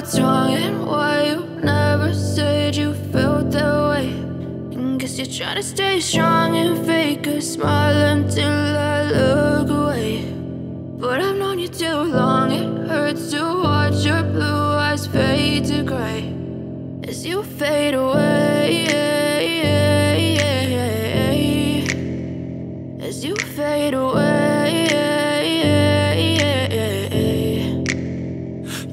what's wrong and why you never said you felt that way. And guess you're trying to stay strong and fake a smile until I look away. But I've known you too long, it hurts to watch your blue eyes fade to gray as you fade away, as you fade away.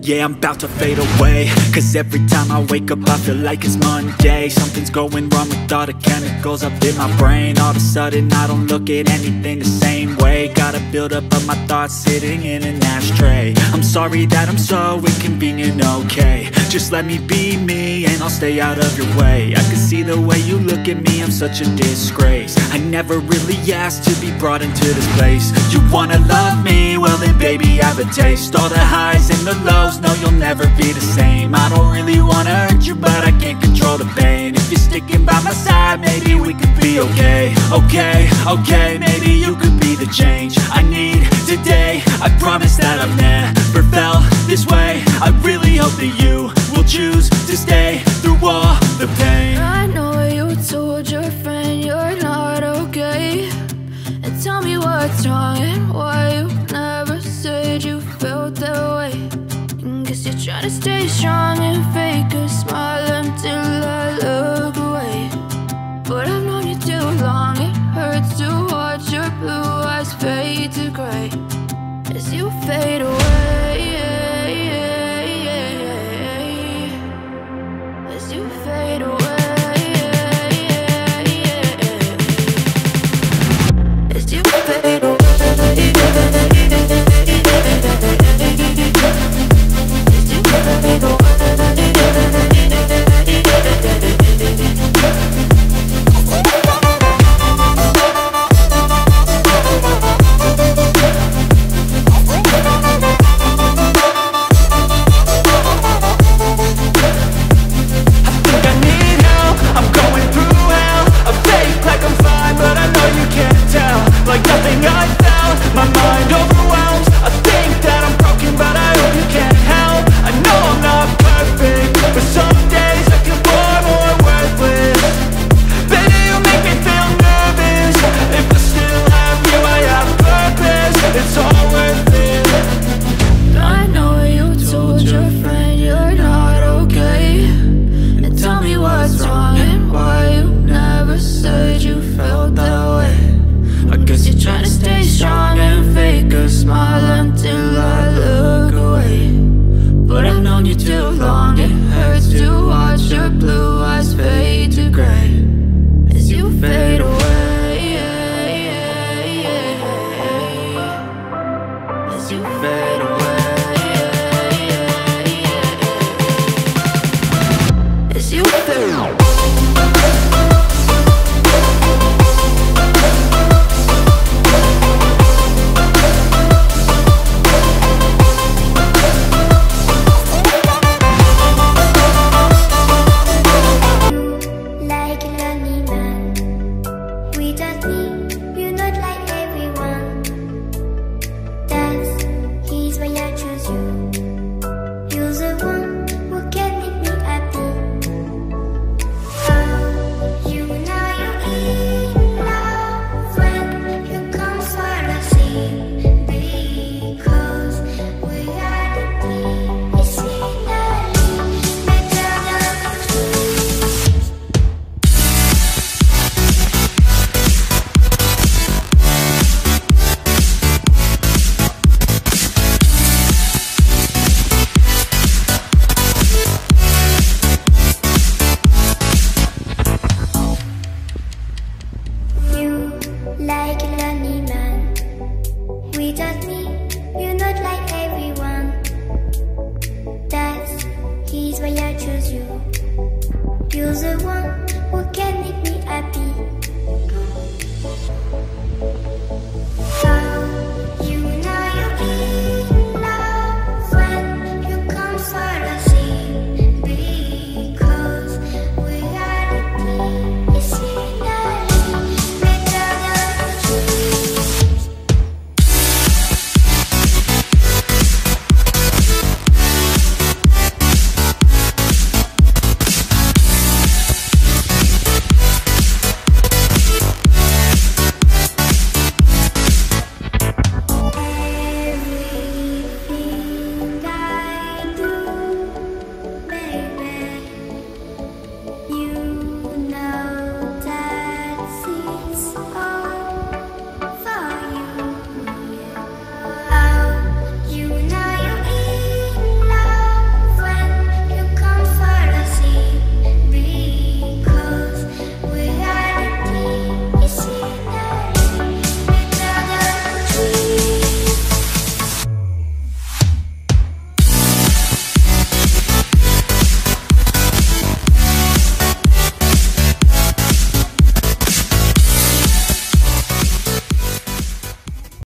Yeah, I'm about to fade away, cause every time I wake up I feel like it's Monday. Something's going wrong with all the chemicals up in my brain. All of a sudden I don't look at anything the same way. Gotta build up of my thoughts sitting in an ashtray. I'm sorry that I'm so inconvenient, okay. Just let me be me and I'll stay out of your way. I can see the way you look at me, I'm such a disgrace. I never really asked to be brought into this place. You wanna love me? Well then baby have a taste. All the highs and the lows, no, you'll never be the same. I don't really wanna hurt you, but I can't control the pain. If you're sticking by my side, maybe we could be okay. Okay, okay, maybe you could be the change I need today. I promise that I've never felt this way. I really hope that you will choose to stay through all the pain. I know you told your friend you're not okay, and tell me what's wrong and why you never said you felt that way. Guess you're trying to stay strong and fake